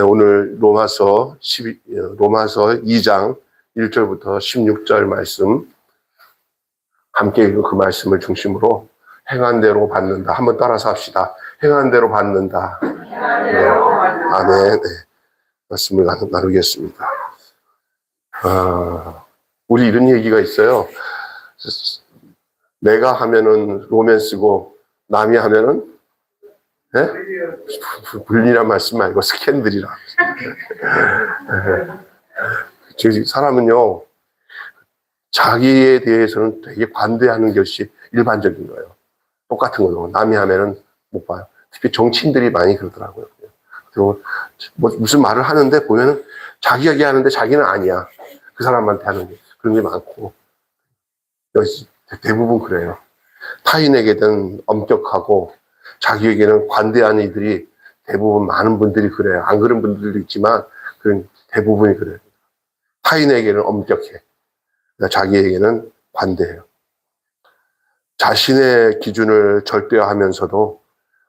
오늘 로마서 2장 1절부터 16절 말씀 함께 읽은 그 말씀을 중심으로 행한 대로 받는다. 한번 따라서 합시다. 행한 대로 받는다. 네. 아멘. 네. 말씀을 나누겠습니다. 우리 이런 얘기가 있어요. 내가 하면은 로맨스고 남이 하면은 네? 불리란 말씀 말고 스캔들이라. 사람은요, 자기에 대해서는 되게 관대하는 것이 일반적인 거예요. 똑같은 거죠. 남이 하면은 못 봐요. 특히 정치인들이 많이 그러더라고요. 그리고 무슨 말을 하는데 보면은 자기가 얘기하는데 자기는 아니야. 그 사람한테 하는 게 그런 게 많고. 대부분 그래요. 타인에게는 엄격하고 자기에게는 관대한 이들이 대부분 많은 분들이 그래요. 안 그런 분들도 있지만 그런 대부분이 그래요. 타인에게는 엄격해. 자기에게는 관대해요. 자신의 기준을 절대화하면서도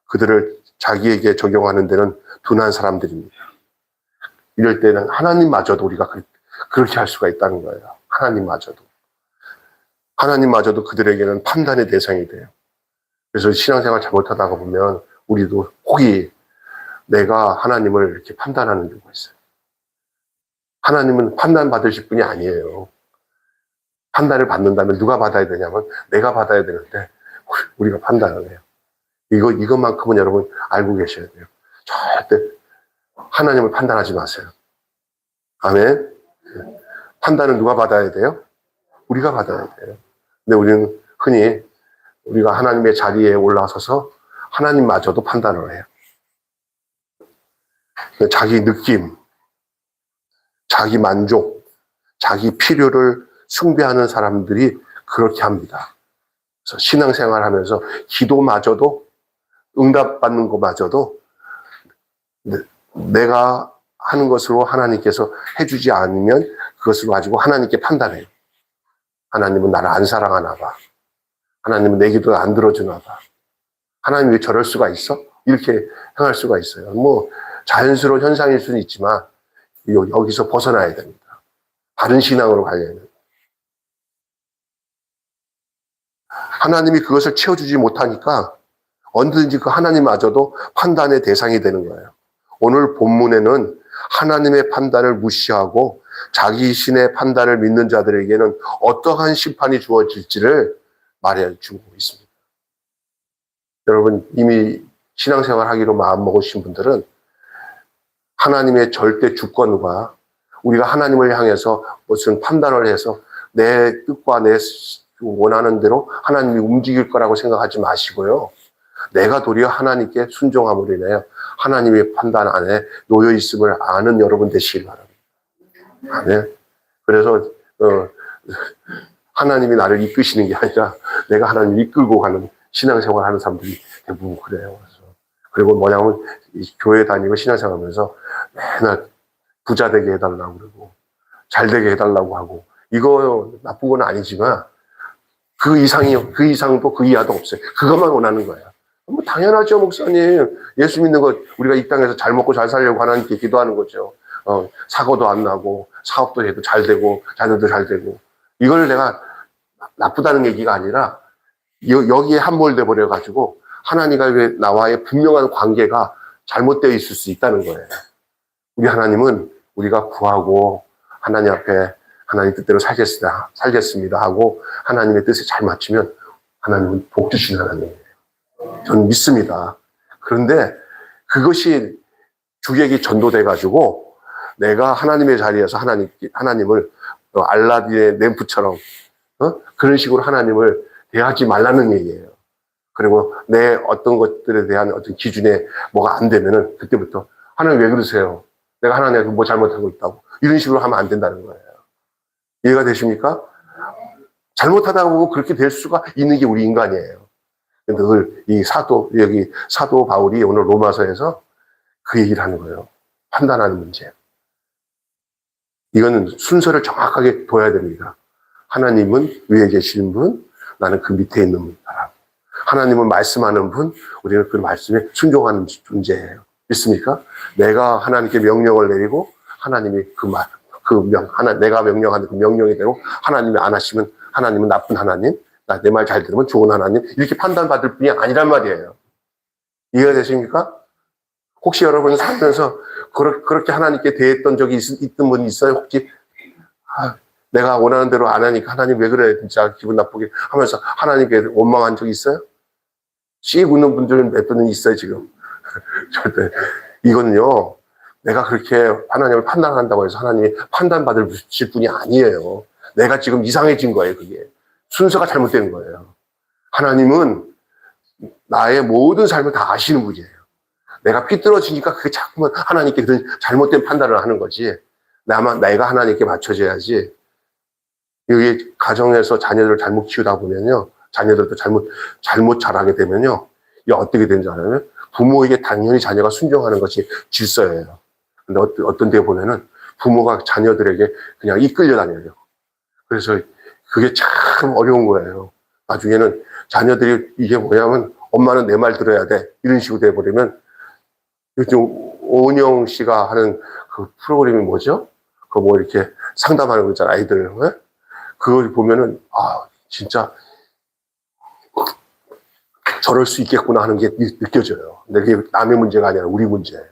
그들을 자기에게 적용하는 데는 둔한 사람들입니다. 이럴 때는 하나님마저도 우리가 그렇게 할 수가 있다는 거예요. 하나님마저도 그들에게는 판단의 대상이 돼요. 그래서 신앙생활 잘못하다가 보면 우리도 혹이 내가 하나님을 이렇게 판단하는 경우가 있어요. 하나님은 판단받으실 분이 아니에요. 판단을 받는다면 누가 받아야 되냐면 내가 받아야 되는데 우리가 판단을 해요. 이것만큼은 여러분 알고 계셔야 돼요. 절대 하나님을 판단하지 마세요. 아멘. 판단은 누가 받아야 돼요? 우리가 받아야 돼요. 근데 우리는 흔히 우리가 하나님의 자리에 올라서서 하나님마저도 판단을 해요. 자기 느낌, 자기 만족, 자기 필요를 숭배하는 사람들이 그렇게 합니다. 그래서 신앙생활 하면서 기도마저도 응답받는 것마저도 내가 하는 것으로 하나님께서 해주지 않으면 그것을 가지고 하나님께 판단해요. 하나님은 나를 안 사랑하나 봐. 하나님은 내 기도를 안 들어주나 봐. 하나님 왜 저럴 수가 있어? 이렇게 행할 수가 있어요. 자연스러운 현상일 수는 있지만 여기서 벗어나야 됩니다. 바른 신앙으로 가려면. 하나님이 그것을 채워주지 못하니까 언제든지 그 하나님마저도 판단의 대상이 되는 거예요. 오늘 본문에는 하나님의 판단을 무시하고 자기 신의 판단을 믿는 자들에게는 어떠한 심판이 주어질지를 말해주고 있습니다. 여러분 이미 신앙생활 하기로 마음먹으신 분들은 하나님의 절대 주권과 우리가 하나님을 향해서 무슨 판단을 해서 내 뜻과 내 원하는 대로 하나님이 움직일 거라고 생각하지 마시고요. 내가 도리어 하나님께 순종함으로 인하여 하나님의 판단 안에 놓여 있음을 아는 여러분 되시길 바랍니다. 아멘. 그래서 하나님이 나를 이끄시는 게 아니라 내가 하나님을 이끌고 가는 신앙생활 하는 사람들이 대부분 그래요. 그리고 뭐냐면 교회 다니고 신앙생활하면서 맨날 부자 되게 해달라고 그러고 잘 되게 해달라고 하고 이거 나쁜 건 아니지만 그 이상도 그 이하도 없어요. 그것만 원하는 거예요. 당연하죠, 목사님. 예수 믿는 것 우리가 이 땅에서 잘 먹고 잘 살려고 하나님께 기도하는 거죠. 사고도 안 나고 사업도 해도 잘 되고 자녀도 잘 되고 이걸 내가 나쁘다는 얘기가 아니라 여기에 함몰돼 버려 가지고 하나님과 나와의 분명한 관계가 잘못되어 있을 수 있다는 거예요. 우리 하나님은 우리가 구하고 하나님 앞에 하나님 뜻대로 살겠습니다 하고 하나님의 뜻에 잘 맞추면 하나님은 복 주시는 하나님이에요. 저는 믿습니다. 그런데 그것이 주객이 전도돼 가지고 내가 하나님의 자리에서 하나님을 알라딘의 램프처럼 그런 식으로 하나님을 대하지 말라는 얘기예요. 그리고 내 어떤 것들에 대한 어떤 기준에 뭐가 안 되면은 그때부터 하나님 왜 그러세요? 내가 하나님한테 뭐 잘못하고 있다고 이런 식으로 하면 안 된다는 거예요. 이해가 되십니까? 잘못하다 보면 그렇게 될 수가 있는 게 우리 인간이에요. 늘 이 사도 바울이 오늘 로마서에서 그 얘기를 하는 거예요. 판단하는 문제. 이거는 순서를 정확하게 둬야 됩니다. 하나님은 위에 계시는 분, 나는 그 밑에 있는 사람. 하나님은 말씀하는 분, 우리는 그 말씀에 순종하는 존재예요. 있습니까? 내가 하나님께 명령을 내리고 하나님이 내가 명령하는 그 명령이대로 하나님이 안 하시면 하나님은 나쁜 하나님, 내 말 잘 들으면 좋은 하나님, 이렇게 판단받을 뿐이 아니란 말이에요. 이해가 되십니까? 혹시 여러분 살면서 그렇게 하나님께 대했던 적이 있던 분이 있어요? 혹시 내가 원하는 대로 안 하니까 하나님 왜 그래 진짜 기분 나쁘게 하면서 하나님께 원망한 적이 있어요? 씩 웃는 분들은 몇 분은 있어요 지금. 절대. 이거는요, 내가 그렇게 하나님을 판단한다고 해서 하나님이 판단받을 분이 아니에요. 내가 지금 이상해진 거예요, 그게. 순서가 잘못된 거예요. 하나님은 나의 모든 삶을 다 아시는 분이에요. 내가 삐뚤어지니까 그게 자꾸만 하나님께 그런 잘못된 판단을 하는 거지. 내가 하나님께 맞춰져야지. 여기 가정에서 자녀들을 잘못 키우다 보면요, 자녀들도 잘못 자라게 되면요, 이게 어떻게 되는지 알아요? 부모에게 당연히 자녀가 순종하는 것이 질서예요. 근데 어떤 데 보면은 부모가 자녀들에게 그냥 이끌려 다녀요. 그래서 그게 참 어려운 거예요. 나중에는 자녀들이 이게 뭐냐면 엄마는 내 말 들어야 돼. 이런 식으로 돼버리면 요즘 오은영 씨가 하는 그 프로그램이 뭐죠? 그 뭐 이렇게 상담하는 거 있잖아, 아이들. 네? 그걸 보면은, 진짜 저럴 수 있겠구나 하는 게 느껴져요. 근데 그게 남의 문제가 아니라 우리 문제예요.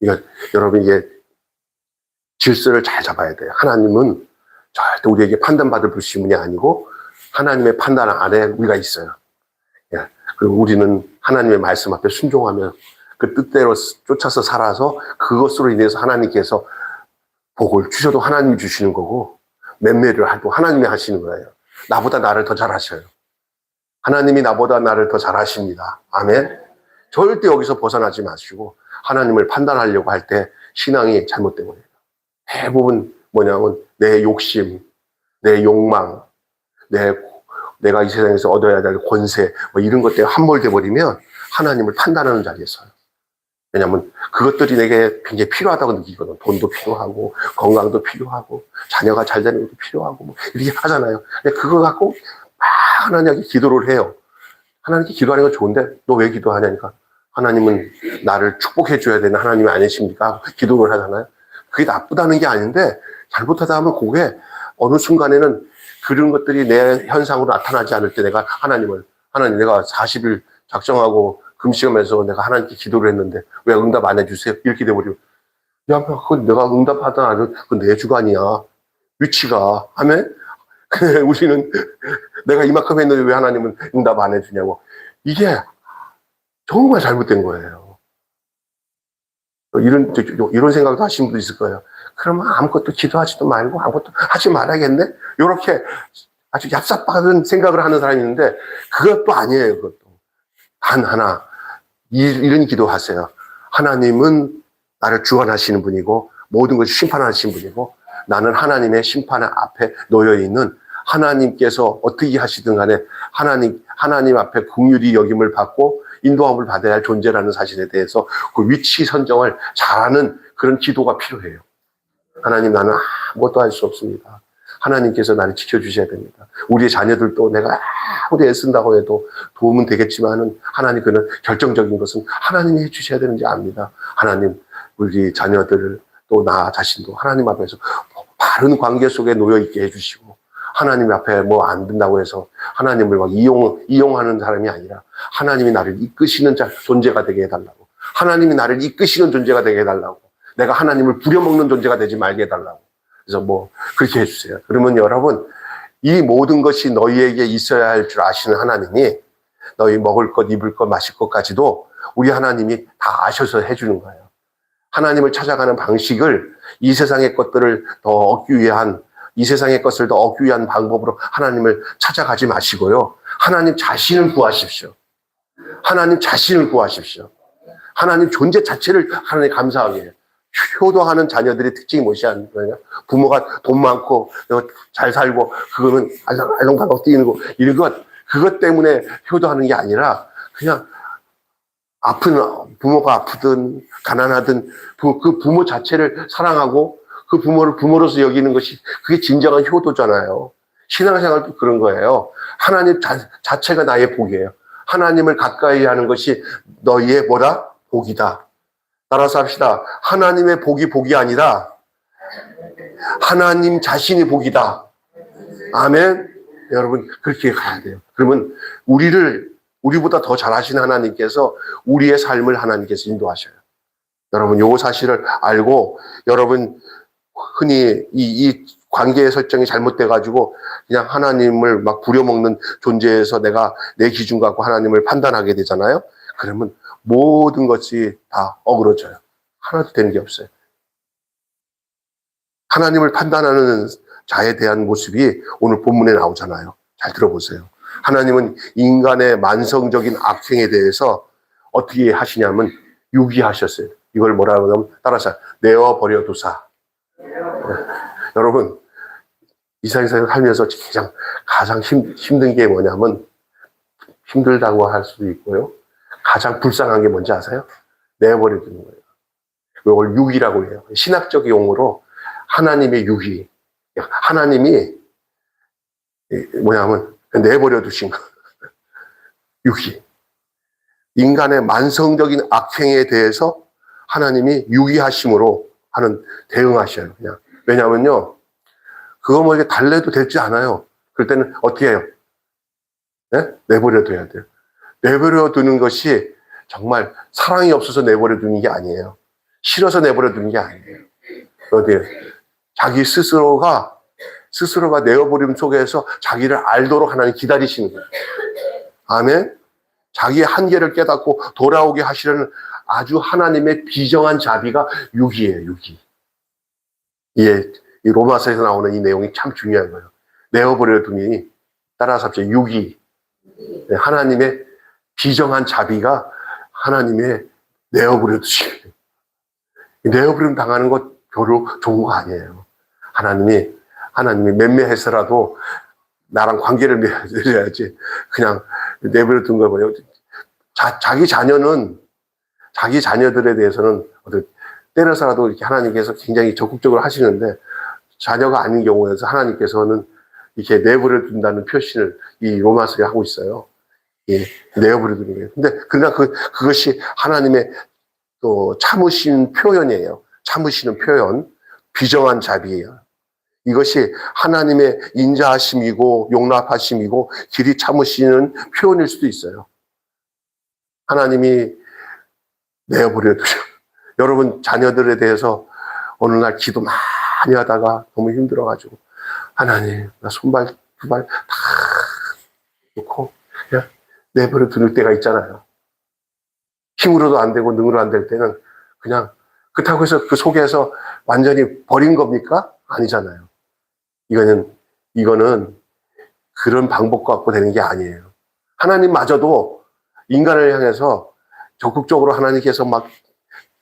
그러니까 여러분 이게 질서를 잘 잡아야 돼요. 하나님은 절대 우리에게 판단받을 분이 아니고 하나님의 판단 안에 우리가 있어요. 예. 그리고 우리는 하나님의 말씀 앞에 순종하며 그 뜻대로 쫓아서 살아서 그것으로 인해서 하나님께서 복을 주셔도 하나님이 주시는 거고 맴매를 하고 하나님이 하시는 거예요. 나보다 나를 더 잘하셔요. 하나님이 나보다 나를 더 잘하십니다. 아멘. 절대 여기서 벗어나지 마시고 하나님을 판단하려고 할 때 신앙이 잘못된 거예요. 대부분 뭐냐면 내 욕심, 내 욕망, 내가 이 세상에서 얻어야 될 권세 뭐 이런 것 때문에 함몰돼 버리면 하나님을 판단하는 자리에 서요. 왜냐하면 그것들이 내게 굉장히 필요하다고 느끼거든. 돈도 필요하고 건강도 필요하고 자녀가 잘 되는 것도 필요하고 뭐 이렇게 하잖아요. 근데 그거 갖고 막 하나님께 기도를 해요. 하나님께 기도하는 건 좋은데 너 왜 기도하냐니까. 하나님은 나를 축복해 줘야 되는 하나님이 아니십니까? 기도를 하잖아요. 그게 나쁘다는 게 아닌데 잘못하다 하면 그게 어느 순간에는 그런 것들이 내 현상으로 나타나지 않을 때 하나님 내가 40일 작정하고 금식하면서 내가 하나님께 기도를 했는데 왜 응답 안 해주세요? 이렇게 돼버리고 야, 그건 내가 응답하든 안 하든 그건 내 주관이야. 위치가 하면 우리는 내가 이만큼 했는데 왜 하나님은 응답 안 해주냐고. 이게 정말 잘못된 거예요. 이런 생각도 하시는 분도 있을 거예요. 그러면 아무것도 기도하지도 말고 아무것도 하지 말아야겠네? 이렇게 아주 얍삽한 생각을 하는 사람이 있는데 그것도 아니에요. 그것도. 단 하나 이런 기도하세요. 하나님은 나를 주관하시는 분이고 모든 것을 심판하시는 분이고 나는 하나님의 심판 앞에 놓여있는 하나님께서 어떻게 하시든 간에 하나님 앞에 긍휼히 여김을 받고 인도함을 받아야 할 존재라는 사실에 대해서 그 위치 선정을 잘하는 그런 기도가 필요해요. 하나님, 나는 아무것도 할 수 없습니다. 하나님께서 나를 지켜주셔야 됩니다. 우리의 자녀들도 내가 아무리 애쓴다고 해도 도움은 되겠지만은 하나님 그는 결정적인 것은 하나님이 해주셔야 되는지 압니다. 하나님, 우리 자녀들을 또 나 자신도 하나님 앞에서 바른 관계 속에 놓여있게 해주시고 하나님 앞에 뭐 안 된다고 해서 하나님을 막 이용하는 사람이 아니라 하나님이 나를 이끄시는 존재가 되게 해달라고. 하나님이 나를 이끄시는 존재가 되게 해달라고. 내가 하나님을 부려먹는 존재가 되지 말게 해달라고. 그래서 뭐 그렇게 해주세요. 그러면 여러분, 이 모든 것이 너희에게 있어야 할 줄 아시는 하나님이 너희 먹을 것, 입을 것, 마실 것까지도 우리 하나님이 다 아셔서 해주는 거예요. 하나님을 찾아가는 방식을 이 세상의 것들을 더 얻기 위한 이 세상의 것을 더 얻기 위한 방법으로 하나님을 찾아가지 마시고요. 하나님 자신을 구하십시오. 하나님 자신을 구하십시오. 하나님 존재 자체를 하나님 감사하게 해요. 효도하는 자녀들의 특징이 무엇이냐? 부모가 돈 많고 잘 살고 그거는 알렁달렁 뛰는 거 이런 그것 때문에 효도하는 게 아니라 그냥 부모가 아프든 가난하든 그 부모 자체를 사랑하고 그 부모를 부모로서 여기는 것이 그게 진정한 효도잖아요. 신앙생활도 그런 거예요. 하나님 자체가 나의 복이에요. 하나님을 가까이 하는 것이 너희의 뭐다? 복이다. 따라서 합시다. 하나님의 복이 아니라 하나님 자신이 복이다. 아멘. 여러분 그렇게 가야 돼요. 그러면 우리보다 더 잘하시는 하나님께서 우리의 삶을 하나님께서 인도하셔요. 여러분 요 사실을 알고 여러분 흔히 이 관계의 설정이 잘못돼 가지고 그냥 하나님을 막 부려먹는 존재에서 내가 내 기준 갖고 하나님을 판단하게 되잖아요. 그러면 모든 것이 다 어그러져요. 하나도 되는 게 없어요. 하나님을 판단하는 자에 대한 모습이 오늘 본문에 나오잖아요. 잘 들어보세요. 하나님은 인간의 만성적인 악행에 대해서 어떻게 하시냐면 유기하셨어요. 이걸 뭐라고 하면 따라서 내어버려 두사. 여러분 이 세상에서 살면서 가장 힘든 게 뭐냐면 힘들다고 할 수도 있고요. 가장 불쌍한 게 뭔지 아세요? 내버려 두는 거예요. 이걸 유기라고 해요. 신학적 용어로 하나님의 유기. 하나님이 뭐냐면 내버려 두신 거. 유기. 인간의 만성적인 악행에 대해서 하나님이 유기하심으로 하는 대응하셔요. 그냥. 왜냐하면요. 그거 뭐 이렇게 달래도 되지 않아요. 그럴 때는 어떻게 해요? 네? 내버려 둬야 돼요. 내버려 두는 것이 정말 사랑이 없어서 내버려 두는 게 아니에요. 싫어서 내버려 두는 게 아니에요. 어디에? 자기 스스로가 내어버림 속에서 자기를 알도록 하나님 기다리시는 거예요. 아멘? 자기의 한계를 깨닫고 돌아오게 하시려는 아주 하나님의 비정한 자비가 유기예요, 유기. 이 로마서에서 나오는 이 내용이 참 중요한 거예요. 내어버려 두니 따라서 합시다. 유기. 하나님의 비정한 자비가 하나님의 내어버려 두시는 거예요. 내어버림 당하는 것 별로 좋은 거 아니에요. 하나님이 맴매해서라도 나랑 관계를 맺어야지 그냥 내버려 둔 거 뭐예요. 자기 자녀들에 대해서는 때려서라도 이렇게 하나님께서 굉장히 적극적으로 하시는데 자녀가 아닌 경우에서 하나님께서는 이렇게 내버려 둔다는 표시를 이 로마서에 하고 있어요. 예, 내버려 두는 거예요. 근데 그러나 그것이 하나님의 또 참으시는 표현이에요. 참으시는 표현, 비정한 자비예요. 이것이 하나님의 인자하심이고 용납하심이고 길이 참으시는 표현일 수도 있어요. 하나님이 내어버려 두셔. 여러분 자녀들에 대해서 어느 날 기도 많이 하다가 너무 힘들어가지고 하나님 나 손발 두 발 다 놓고 그냥 내버려 두는 때가 있잖아요. 힘으로도 안 되고 능으로 안 될 때는 그냥 그렇다고 해서 그 속에서 완전히 버린 겁니까? 아니잖아요. 이거는 그런 방법 갖고 되는 게 아니에요. 하나님마저도 인간을 향해서 적극적으로 하나님께서 막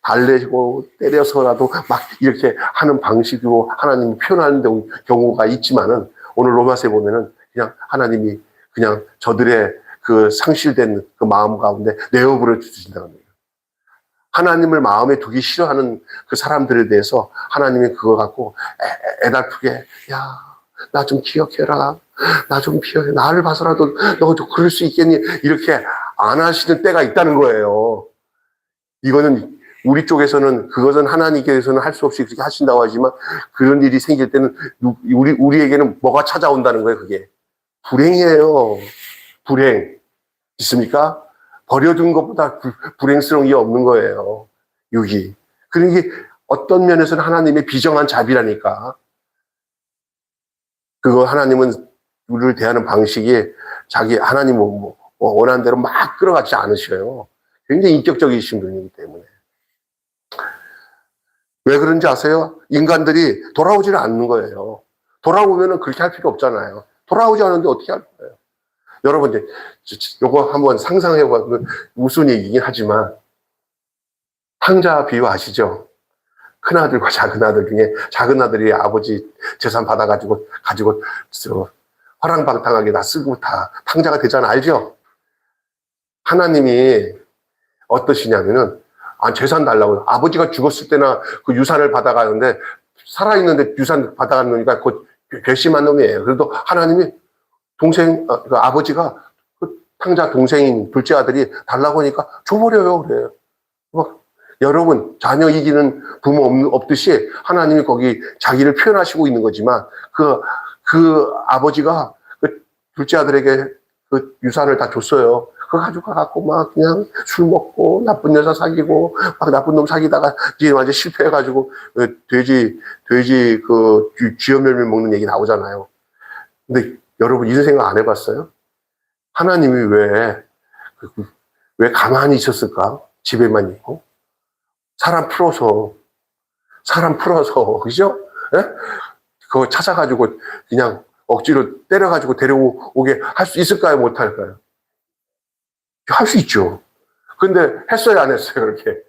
달래고 때려서라도 막 이렇게 하는 방식으로 하나님이 표현하는 경우가 있지만은 오늘 로마서에 보면은 그냥 하나님이 그냥 저들의 그 상실된 그 마음 가운데 내어버려 주신다는 거예요. 하나님을 마음에 두기 싫어하는 그 사람들에 대해서 하나님이 그거 갖고 애달프게 나 좀 기억해라. 나 좀 기억해. 나를 봐서라도 너도 그럴 수 있겠니? 이렇게 안 하시는 때가 있다는 거예요. 이거는 우리 쪽에서는 그것은 하나님께서는 할 수 없이 그렇게 하신다고 하지만 그런 일이 생길 때는 우리에게는 뭐가 찾아온다는 거예요. 그게 불행이에요. 불행 있습니까? 버려둔 것보다 불행스러운 게 없는 거예요. 유기. 그러니까 어떤 면에서는 하나님의 비정한 자비라니까. 그거 하나님은 우리를 대하는 방식이 하나님 원하는 대로 막 끌어가지 않으셔요. 굉장히 인격적이신 분이기 때문에. 왜 그런지 아세요? 인간들이 돌아오지를 않는 거예요. 돌아오면은 그렇게 할 필요 없잖아요. 돌아오지 않는데 어떻게 할 거예요? 여러분, 이제, 요거 한번 상상해보면 무슨 얘기긴 하지만, 탕자 비유 아시죠? 큰아들과 작은아들 중에 작은아들이 아버지 재산 받아가지고, 화랑방탕하게 다 쓰고 다 탕자가 되잖아. 알죠? 하나님이 어떠시냐면은, 재산 달라고. 아버지가 죽었을 때나 그 유산을 받아가는데, 살아있는데 유산 받아가는 곧 괘씸한 놈이에요. 그래도 하나님이 그 아버지가 그 탕자 동생인 둘째 아들이 달라고 하니까 줘버려요. 그래요. 막 여러분, 자녀 이기는 부모 없듯이 하나님이 거기 자기를 표현하시고 있는 거지만 그 아버지가 그 둘째 아들에게 그 유산을 다 줬어요. 그거 가지고 가갖고 막 그냥 술 먹고 나쁜 여자 사귀고 막 나쁜 놈 사귀다가 이제 완전 실패해가지고 돼지 그 쥐어멸면 먹는 얘기 나오잖아요. 근데 여러분 이런 생각 안 해봤어요? 하나님이 왜 가만히 있었을까? 집에만 있고 사람 풀어서 그죠? 예? 그거 찾아가지고 그냥 억지로 때려가지고 데려오게 할 수 있을까요? 못할까요? 할 수 있죠. 근데 했어요? 안 했어요? 그렇게?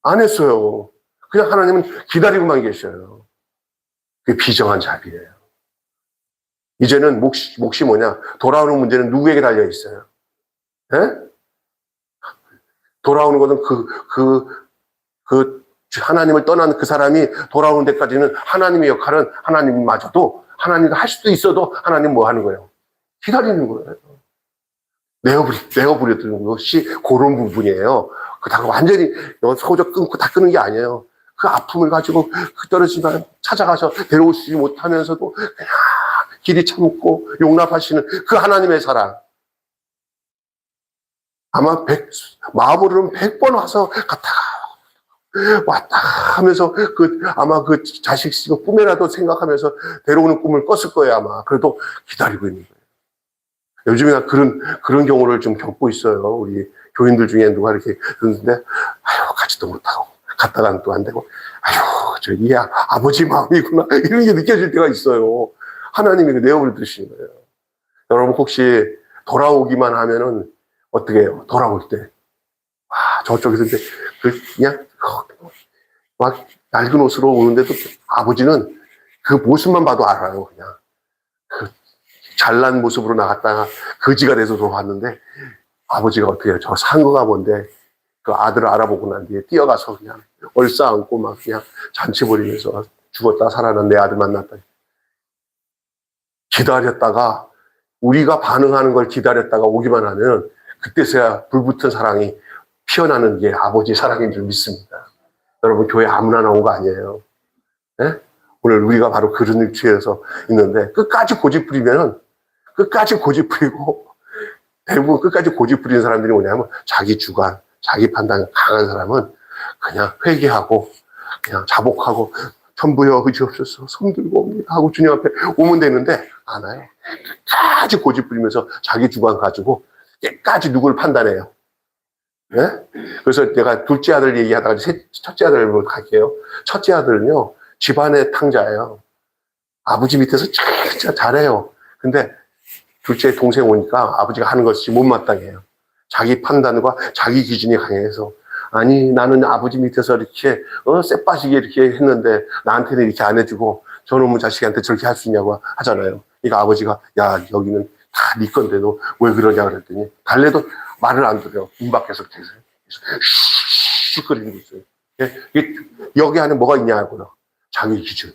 안 했어요. 그냥 하나님은 기다리고만 계셔요. 그게 비정한 자비예요. 이제는 몫이 뭐냐? 돌아오는 문제는 누구에게 달려 있어요? 예? 돌아오는 것은 하나님을 떠난 그 사람이 돌아오는 데까지는 하나님의 역할은 하나님마저도 하나님이 할 수도 있어도 하나님 뭐 하는 거예요? 기다리는 거예요. 내어버리는 것이 그런 부분이에요. 다 완전히 소적 끊고 다 끄는 게 아니에요. 그 아픔을 가지고 떨어지만 찾아가서 데려오지 못하면서도 그냥 길이 참고 용납하시는 그 하나님의 사랑. 아마 마음으로는 100번 와서 갔다가 왔다 하면서 아마 그 자식 꿈에라도 생각하면서 데려오는 꿈을 꿨을 거예요, 아마. 그래도 기다리고 있는 거예요. 요즘에 나 그런 경우를 좀 겪고 있어요. 우리 교인들 중에 누가 이렇게 그러는데, 아유, 가지도 못하고, 갔다가는 또 안 되고, 아유, 저기, 아버지 마음이구나. 이런 게 느껴질 때가 있어요. 하나님이 내어버려 두시는 거예요. 여러분, 혹시 돌아오기만 하면은 어떻게 해요? 돌아올 때. 저쪽에서 그냥, 막 낡은 옷으로 오는데도 아버지는 그 모습만 봐도 알아요, 그냥. 잘난 모습으로 나갔다가 거지가 돼서 돌아왔는데 아버지가 어떻게 해요? 저 상거가 뭔데 그 아들을 알아보고 난 뒤에 뛰어가서 그냥 얼싸안고 막 그냥 잔치 벌이면서 죽었다 살아난 내 아들 만났다. 기다렸다가 우리가 반응하는 걸 기다렸다가 오기만 하면 그때서야 불붙은 사랑이 피어나는 게 아버지 사랑인 줄 믿습니다. 여러분 교회 아무나 나온 거 아니에요. 네? 오늘 우리가 바로 그런 위치에서 있는데 끝까지 고집 부리면은 끝까지 고집 부리고 대부분 끝까지 고집 부리는 사람들이 뭐냐면 자기 주관, 자기 판단 강한 사람은 그냥 회개하고 그냥 자복하고 전부여 의지없어서 손들고 옵니다 하고 주님 앞에 오면 되는데 안 와요. 끝까지 고집 부리면서 자기 주관 가지고 끝까지 누굴 판단해요. 네? 그래서 내가 둘째 아들 얘기하다가 첫째 아들을 갈게요. 첫째 아들은요 집안의 탕자예요. 아버지 밑에서 진짜 잘해요. 근데 둘째 동생 오니까 아버지가 하는 것이 못마땅해요. 자기 판단과 자기 기준이 강해서 아니 나는 아버지 밑에서 이렇게 쎄빠지게 이렇게 했는데 나한테는 이렇게 안 해주고 저놈의 자식한테 저렇게 할 수 있냐고 하잖아요. 그러니까 아버지가 야 여기는 다 네 건데도 왜 그러냐 그랬더니 달래도 말을 안 들어요. 문 밖에서 계속 슉슉거리는 거 있어요. 여기 안에 뭐가 있냐고요. 자기 기준,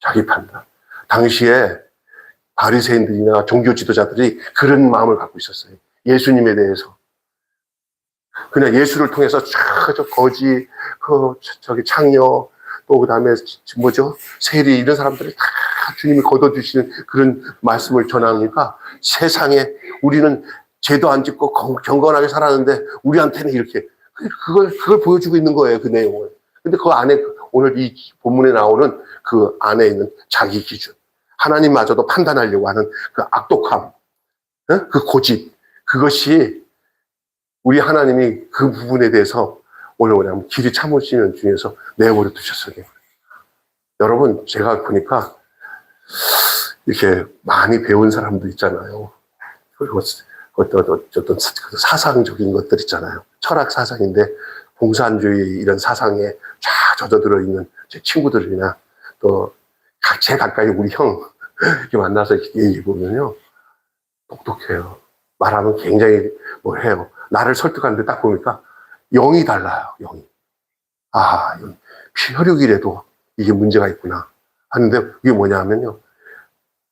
자기 판단. 당시에 바리새인들이나 종교 지도자들이 그런 마음을 갖고 있었어요. 예수님에 대해서. 그냥 예수를 통해서 저 거지, 저기 창녀, 또 그 다음에 뭐죠? 세리 이런 사람들이 다 주님이 걷어주시는 그런 말씀을 전하니까 세상에 우리는 죄도 안 짓고 경건하게 살았는데 우리한테는 이렇게 그걸 보여주고 있는 거예요. 그 내용을. 근데 그 안에 오늘 이 본문에 나오는 그 안에 있는 자기 기준. 하나님마저도 판단하려고 하는 그 악독함, 그 고집, 그것이 우리 하나님이 그 부분에 대해서 오늘 뭐냐면 길이 참으시는 중에서 내버려 두셨어요. 여러분, 제가 보니까 이렇게 많이 배운 사람도 있잖아요. 그리고 어떤 사상적인 것들 있잖아요. 철학 사상인데 공산주의 이런 사상에 쫙 젖어들어 있는 제 친구들이나 또 제 가까이 우리 형 이렇게 만나서 얘기해 보면요 똑똑해요. 말하면 굉장히 뭘 해요. 나를 설득하는데 딱 보니까 영이 달라요. 영이. 혈육이라도 이게 문제가 있구나 하는데 이게 뭐냐면요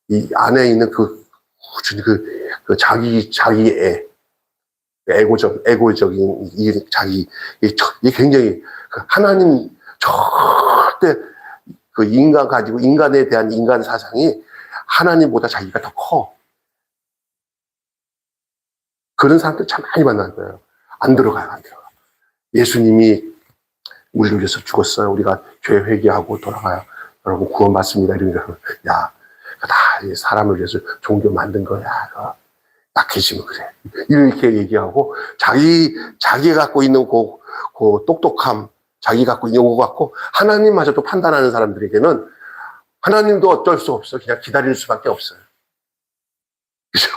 이 안에 있는 그 자기 애 에고적인 이 굉장히 하나님 절대 그 인간 가지고 인간에 대한 인간 사상이 하나님보다 자기가 더 커. 그런 사람들 참 많이 만나는 거예요. 안 들어가요. 예수님이 우리를 위해서 죽었어요. 우리가 죄 회개하고 돌아가야 여러분 구원받습니다. 이러면 야, 다 사람을 위해서 종교 만든 거야. 약해지면 그래. 이렇게 얘기하고 자기 갖고 있는 그 똑똑함, 자기 갖고 있는 거 갖고 하나님마저도 판단하는 사람들에게는 하나님도 어쩔 수 없어. 그냥 기다릴 수밖에 없어요. 그죠?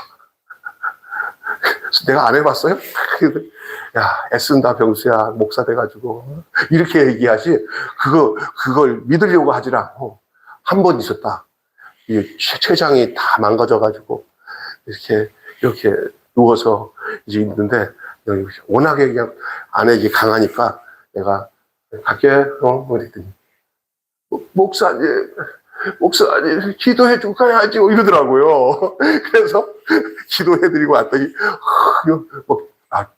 내가 안 해봤어요? 야, 애쓴다, 병수야. 목사 돼가지고. 이렇게 얘기하지. 그걸 믿으려고 하질 않고. 한 번 있었다. 이 췌장이 다 망가져가지고. 이렇게 누워서 이제 있는데, 워낙에 그냥 안에 강하니까 내가 갈게, 그랬더니. 목사님, 기도해주고 가야지, 이러더라고요. 그래서 기도해드리고 왔더니,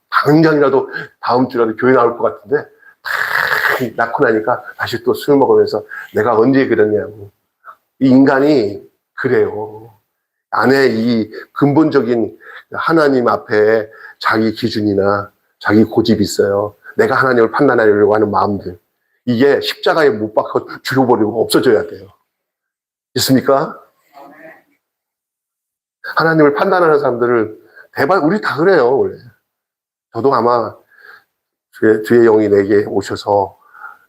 당장이라도 다음 주라도 교회 나올 것 같은데, 낳고 나니까 다시 또 술 먹으면서 내가 언제 그랬냐고. 이 인간이 그래요. 안에 이 근본적인 하나님 앞에 자기 기준이나 자기 고집이 있어요. 내가 하나님을 판단하려고 하는 마음들. 이게 십자가에 못 박혀 죽여버리고 없어져야 돼요. 있습니까? 하나님을 판단하는 사람들을 우리 다 그래요, 원래. 저도 아마 주의 영이 내게 오셔서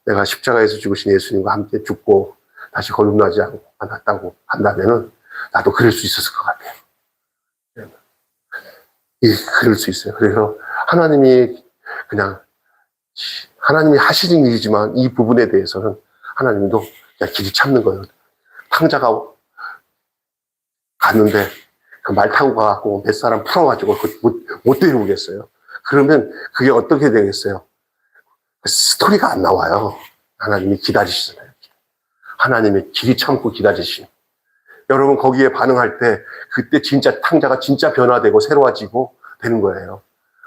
내가 십자가에서 죽으신 예수님과 함께 죽고 다시 거듭나지 않았다고 한다면은 나도 그럴 수 있었을 것 같아요. 그럴 수 있어요. 그래서 하나님이 하시는 일이지만 이 부분에 대해서는 하나님도 그냥 길이 참는 거예요. 탕자가 갔는데 그 말 타고 가고 몇 사람 풀어가지고 못 데려오겠어요. 그러면 그게 어떻게 되겠어요? 스토리가 안 나와요. 하나님이 기다리시잖아요. 하나님이 길이 참고 기다리시는. 여러분 거기에 반응할 때 그때 진짜 탕자가 진짜 변화되고 새로워지고 되는 거예요.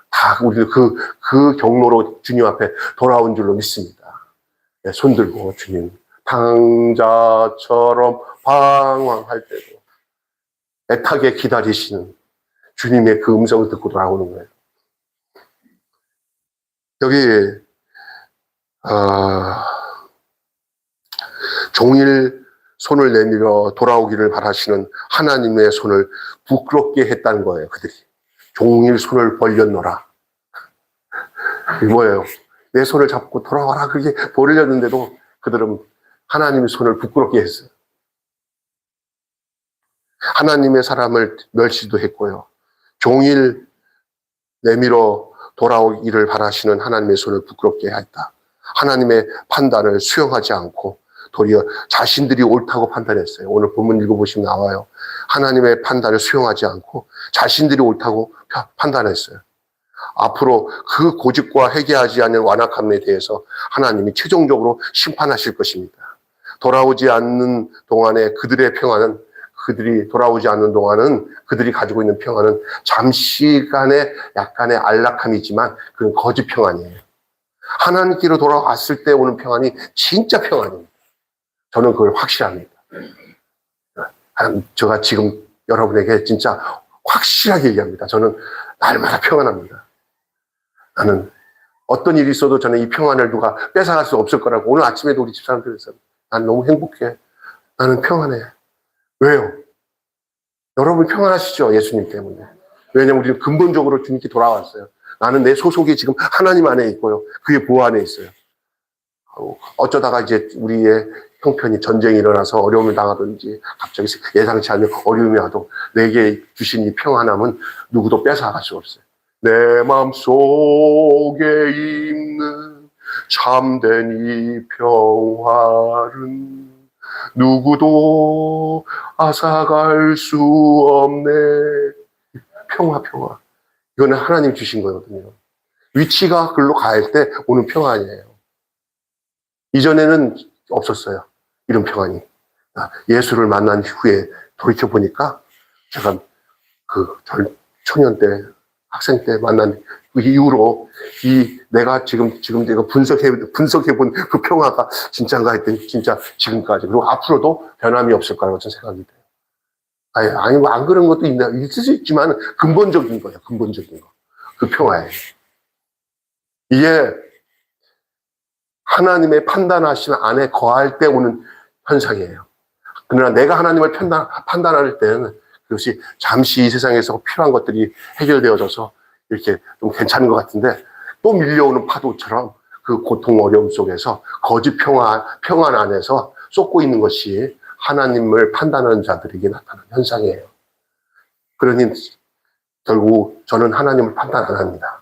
다 우리도 그 경로로 주님 앞에 돌아온 줄로 믿습니다. 네, 손 들고 주님 탕자처럼 방황할 때도 애타게 기다리시는 주님의 그 음성을 듣고 돌아오는 거예요. 여기 종일 손을 내밀어 돌아오기를 바라시는 하나님의 손을 부끄럽게 했다는 거예요. 그들이 종일 손을 벌렸노라. 이게 뭐예요? 내 손을 잡고 돌아와라 그렇게 벌렸는데도 그들은 하나님의 손을 부끄럽게 했어요. 하나님의 사람을 멸시도 했고요. 종일 내밀어 돌아오기를 바라시는 하나님의 손을 부끄럽게 했다. 하나님의 판단을 수용하지 않고 도리어 자신들이 옳다고 판단했어요. 오늘 본문 읽어보시면 나와요. 하나님의 판단을 수용하지 않고 자신들이 옳다고 판단했어요. 앞으로 그 고집과 회개하지 않는 완악함에 대해서 하나님이 최종적으로 심판하실 것입니다. 돌아오지 않는 동안에 그들이 돌아오지 않는 동안은 그들이 가지고 있는 평안은 잠시간의 약간의 안락함이지만 그건 거짓 평안이에요. 하나님께로 돌아왔을 때 오는 평안이 진짜 평안입니다. 저는 그걸 확실합니다. 제가 지금 여러분에게 진짜 확실하게 얘기합니다. 저는 날마다 평안합니다. 나는 어떤 일이 있어도 저는 이 평안을 누가 뺏어갈 수 없을 거라고 오늘 아침에도 우리 집사람들이 했어요. 난 너무 행복해. 나는 평안해. 왜요? 여러분 평안하시죠? 예수님 때문에. 왜냐면 우리는 근본적으로 주님께 돌아왔어요. 나는 내 소속이 지금 하나님 안에 있고요. 그의 보호 안에 있어요. 어쩌다가 이제 우리의 형편이 전쟁이 일어나서 어려움을 당하든지 갑자기 예상치 않는 어려움이 와도 내게 주신 이 평안함은 누구도 뺏어갈 수 없어요. 내 마음속에 있는 참된 이 평화는 누구도 앗아갈 수 없네. 평화. 이거는 하나님 주신 거거든요. 위치가 글로 갈 때 오는 평안이에요. 이전에는 없었어요. 이런 평안이. 예수를 만난 후에 돌이켜보니까 제가 초년 때 학생 때 만난 그 이후로 내가 지금 내가 분석해본 그 평화가 진짜인가 했더니 진짜 지금까지, 그리고 앞으로도 변함이 없을 거라고 저는 생각이 돼요. 아니, 뭐 안 그런 것도 있을 수 있지만 근본적인 거예요. 근본적인 거. 그 평화예요. 이게 하나님의 판단하신 안에 거할 때 오는 현상이에요. 그러나 내가 하나님을 판단할 때는 그것이 잠시 이 세상에서 필요한 것들이 해결되어져서 이렇게 좀 괜찮은 것 같은데 또 밀려오는 파도처럼 그 고통 어려움 속에서 거짓 평안 안에서 쏟고 있는 것이 하나님을 판단하는 자들에게 나타나는 현상이에요. 그러니 결국 저는 하나님을 판단 안 합니다.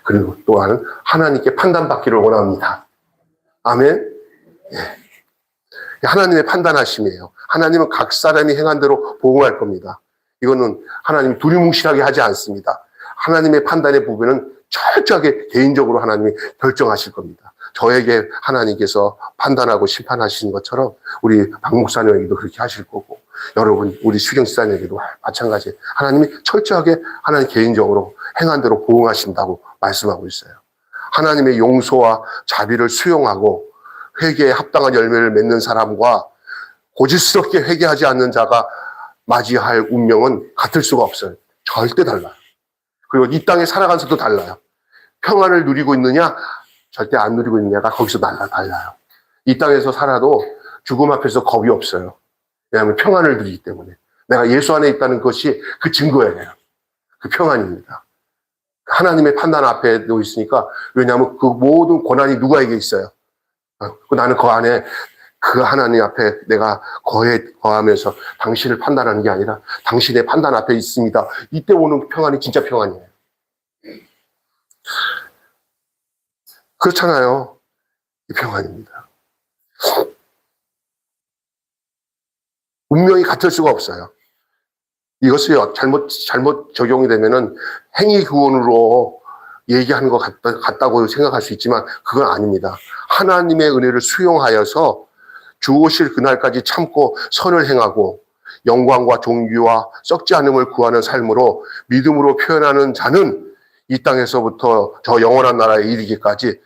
그리고 또한 하나님께 판단받기를 원합니다. 아멘. 예. 하나님의 판단하심이에요. 하나님은 각 사람이 행한 대로 보응할 겁니다. 이거는 하나님이 두리뭉실하게 하지 않습니다. 하나님의 판단의 부분은 철저하게 개인적으로 하나님이 결정하실 겁니다. 저에게 하나님께서 판단하고 심판하시는 것처럼 우리 박 목사님에게도 그렇게 하실 거고, 여러분 우리 수경 지사님에게도 마찬가지. 하나님이 철저하게 하나님 개인적으로 행한 대로 보응하신다고 말씀하고 있어요. 하나님의 용서와 자비를 수용하고 회개에 합당한 열매를 맺는 사람과 고질스럽게 회개하지 않는 자가 맞이할 운명은 같을 수가 없어요. 절대 달라요. 그리고 이 땅에 살아가면서도 달라요. 평안을 누리고 있느냐, 절대 안 누리고 있느냐가 거기서 달라요. 이 땅에서 살아도 죽음 앞에서 겁이 없어요. 왜냐하면 평안을 누리기 때문에. 내가 예수 안에 있다는 것이 그 증거예요. 그 평안입니다. 하나님의 판단 앞에 놓여 있으니까, 왜냐하면 그 모든 고난이 누구에게 있어요. 나는 그 안에 그 하나님 앞에 내가 거하면서 당신을 판단하는 게 아니라 당신의 판단 앞에 있습니다. 이때 오는 평안이 진짜 평안이에요. 그렇잖아요. 이 평안입니다. 운명이 같을 수가 없어요. 이것이 잘못 적용이 되면은 행위 구원으로 얘기하는 것 같다고 생각할 수 있지만 그건 아닙니다. 하나님의 은혜를 수용하여서 주오실 그날까지 참고 선을 행하고 영광과 존귀와 썩지 않음을 구하는 삶으로 믿음으로 표현하는 자는 이 땅에서부터 저 영원한 나라에 이르기까지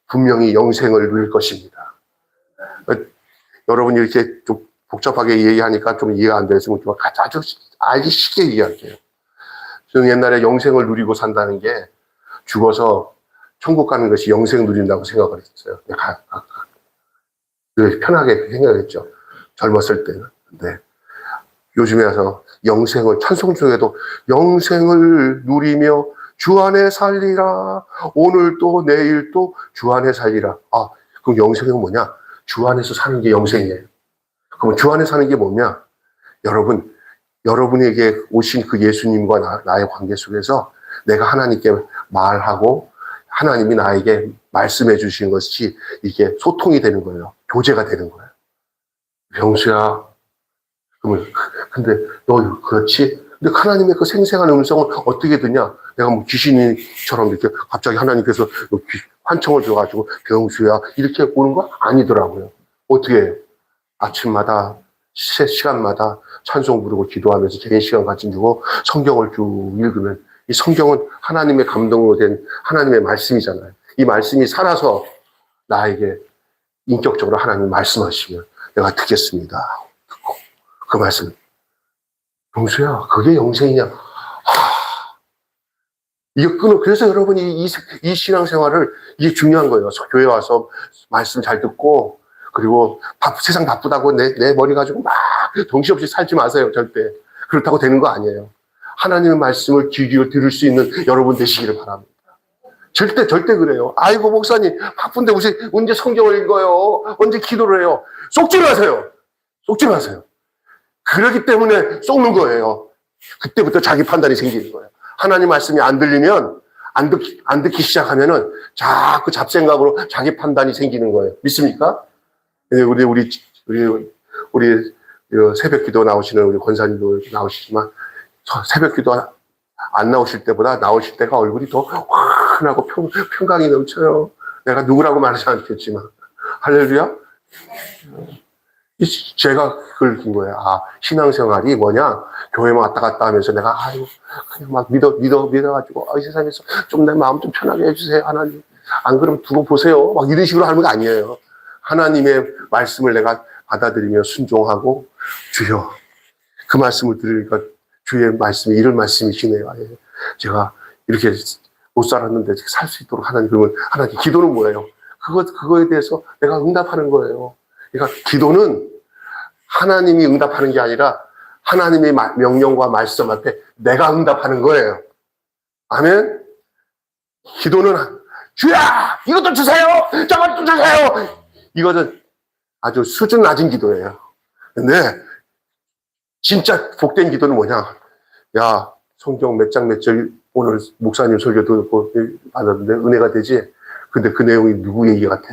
분명히 영생을 누릴 것입니다. 여러분이 이렇게 좀 복잡하게 얘기하니까 좀 이해가 안 돼서 아주 알기 쉽게 이해할게요. 저는 옛날에 영생을 누리고 산다는 게 죽어서 천국 가는 것이 영생 누린다고 생각을 했어요. 편하게 생각했죠. 젊었을 때는. 근데 요즘에 와서 영생을, 찬송 중에도 영생을 누리며 주 안에 살리라. 오늘도 내일도 주 안에 살리라. 그럼 영생은 뭐냐? 주 안에서 사는 게 영생이에요. 그럼 주 안에 사는 게 뭐냐? 여러분에게 오신 그 예수님과 나의 관계 속에서 내가 하나님께 말하고 하나님이 나에게 말씀해 주신 것이 이게 소통이 되는 거예요. 교제가 되는 거예요. 병수야, 근데 너 그렇지? 근데 하나님의 그 생생한 음성을 어떻게 듣냐? 내가 뭐 귀신처럼 이렇게 갑자기 하나님께서 환청을 줘가지고 병수야 이렇게 오는 거 아니더라고요. 어떻게 해요? 아침마다 시간마다 찬송 부르고 기도하면서 개인 시간 가지고 성경을 쭉 읽으면 이 성경은 하나님의 감동으로 된 하나님의 말씀이잖아요. 이 말씀이 살아서 나에게 인격적으로 하나님 말씀하시면 내가 듣겠습니다. 듣고 그 말씀, 병수야 그게 영생이냐? 이게 그래서 여러분이 이 신앙생활을, 이게 중요한 거예요. 교회 와서 말씀 잘 듣고, 그리고 세상 바쁘다고 내 머리 가지고 막 정신없이 살지 마세요. 절대. 그렇다고 되는 거 아니에요. 하나님의 말씀을 귀 기울여 들을 수 있는 여러분 되시기를 바랍니다. 절대 그래요. 아이고 목사님 바쁜데 언제 성경을 읽어요? 언제 기도를 해요? 쏙지 마세요. 그렇기 때문에 속는 거예요. 그때부터 자기 판단이 생기는 거예요. 하나님 말씀이 안 들리면 안 듣기 시작하면은 자꾸 잡생각으로 자기 판단이 생기는 거예요. 믿습니까? 우리 새벽 기도 나오시는 우리 권사님도 나오시지만 새벽 기도 안 나오실 때보다 나오실 때가 얼굴이 더 환하고 평강이 넘쳐요. 내가 누구라고 말하지 않겠지만 할렐루야. 제가 그걸 느낀 거예요. 아, 신앙생활이 뭐냐? 교회만 왔다 갔다 하면서 내가, 아유, 그냥 막 믿어가지고, 이 세상에서 좀 내 마음 좀 편하게 해주세요, 하나님. 안 그러면 두고 보세요. 막 이런 식으로 하는 거 아니에요. 하나님의 말씀을 내가 받아들이며 순종하고, 주여, 그 말씀을 들으니까 주의 말씀이 이런 말씀이시네요. 제가 이렇게 못 살았는데 살 수 있도록 하나님, 그러면 하나님, 기도는 뭐예요? 그거에 대해서 내가 응답하는 거예요. 그러니까 기도는 하나님이 응답하는 게 아니라 하나님의 명령과 말씀 앞에 내가 응답하는 거예요. 아멘? 기도는 주야! 이것도 주세요! 저것도 주세요! 이것은 아주 수준 낮은 기도예요. 근데 진짜 복된 기도는 뭐냐? 야, 성경 몇 장 몇 절 오늘 목사님 설교 듣고 받았는데 은혜가 되지? 근데 그 내용이 누구 얘기 같아?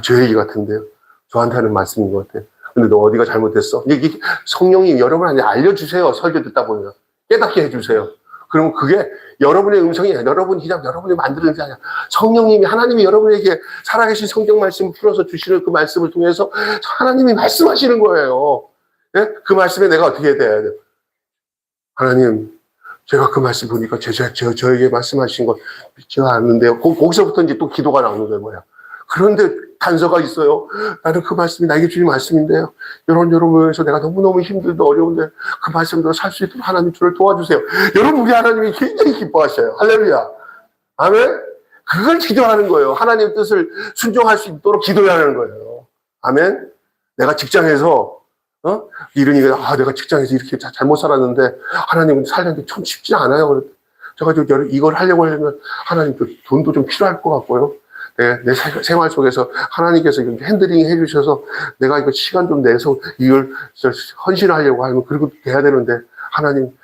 저 얘기 같은데요? 저한테 하는 말씀인 것 같아. 근데 너 어디가 잘못됐어? 이게 성령이 여러분한테 알려주세요. 설교 듣다 보면. 깨닫게 해주세요. 그러면 그게 여러분의 음성이 아니라 여러분이 만드는 게 아니라 성령님이, 하나님이 여러분에게 살아계신 성경 말씀을 풀어서 주시는 그 말씀을 통해서 하나님이 말씀하시는 거예요. 예? 그 말씀에 내가 어떻게 해야 돼? 하나님, 제가 그 말씀 보니까 저에게 말씀하신 거 믿지가 않는데요. 거기서부터 이제 또 기도가 나오는 거예요. 뭐야. 그런데 단서가 있어요. 나는 그 말씀이 나에게 주신 말씀인데요. 이런 모여서 내가 너무너무 힘들고 어려운데 그 말씀대로 살 수 있도록 하나님 저를 도와주세요. 여러분, 우리 하나님이 굉장히 기뻐하셔요. 할렐루야. 아멘? 그걸 기도하는 거예요. 하나님의 뜻을 순종할 수 있도록 기도하는 거예요. 아멘? 내가 직장에서 이러니까 내가 직장에서 이렇게 잘못 살았는데 하나님 살려는 게 참 쉽지 않아요. 제가 이걸 하려고 하려면 하나님 돈도 좀 필요할 것 같고요. 내 생활 속에서 하나님께서 핸들링 해주셔서 내가 이거 시간 좀 내서 이걸 헌신하려고 하면 그리고 돼야 되는데 하나님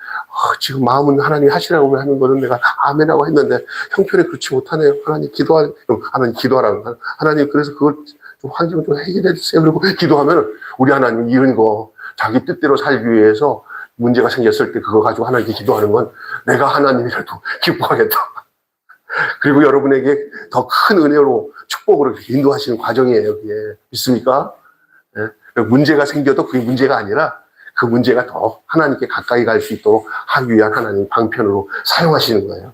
지금 마음은 하나님이 하시라고 하는 거는 내가 아멘하고 했는데 형편에 그렇지 못하네요. 하나님 기도하라고 하나님 그래서 그걸 좀 환경을 좀 해결해 주세요. 그리고 기도하면 우리 하나님 이런 거 자기 뜻대로 살기 위해서 문제가 생겼을 때 그거 가지고 하나님께 기도하는 건 내가 하나님이라도 기뻐하겠다. 그리고 여러분에게 더 큰 은혜로 축복으로 인도하시는 과정이에요. 그게 믿습니까? 예? 문제가 생겨도 그게 문제가 아니라 그 문제가 더 하나님께 가까이 갈 수 있도록 하기 위한 하나님 방편으로 사용하시는 거예요.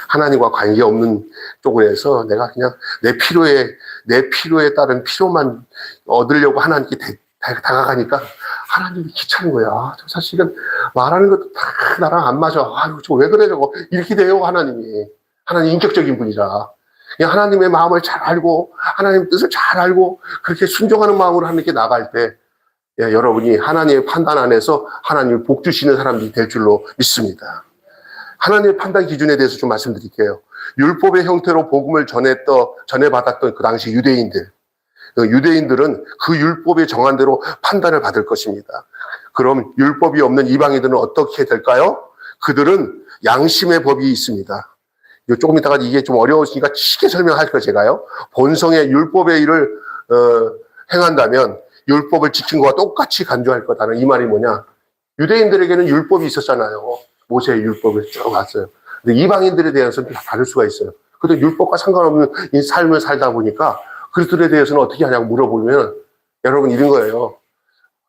하나님과 관계없는 쪽에서 내가 그냥 내 필요에 따른 필요만 얻으려고 하나님께 다가가니까 하나님이 귀찮은 거야. 저 사실은 말하는 것도 다 나랑 안 맞아. 아유, 저 왜 그래 저거. 이렇게 돼요, 하나님이. 하나님 인격적인 분이라. 그냥 하나님의 마음을 잘 알고 하나님 뜻을 잘 알고 그렇게 순종하는 마음으로 하나님께 나갈 때 여러분이 하나님의 판단 안에서 하나님을 복 주시는 사람들이 될 줄로 믿습니다. 하나님의 판단 기준에 대해서 좀 말씀드릴게요. 율법의 형태로 복음을 전해받았던 그 당시 유대인들. 유대인들은 그 율법의 정한 대로 판단을 받을 것입니다. 그럼 율법이 없는 이방인들은 어떻게 될까요? 그들은 양심의 법이 있습니다. 조금 이따가 이게 좀 어려우시니까 쉽게 설명할 거예요, 제가요. 본성의 율법의 일을 행한다면 율법을 지킨 것과 똑같이 간주할 거다는 이 말이 뭐냐? 유대인들에게는 율법이 있었잖아요. 모세의 율법을 쭉 왔어요. 근데 이방인들에 대해서는 다 다를 수가 있어요. 그래도 율법과 상관없는 이 삶을 살다 보니까 그들에 대해서는 어떻게 하냐고 물어보면 여러분 이런 거예요.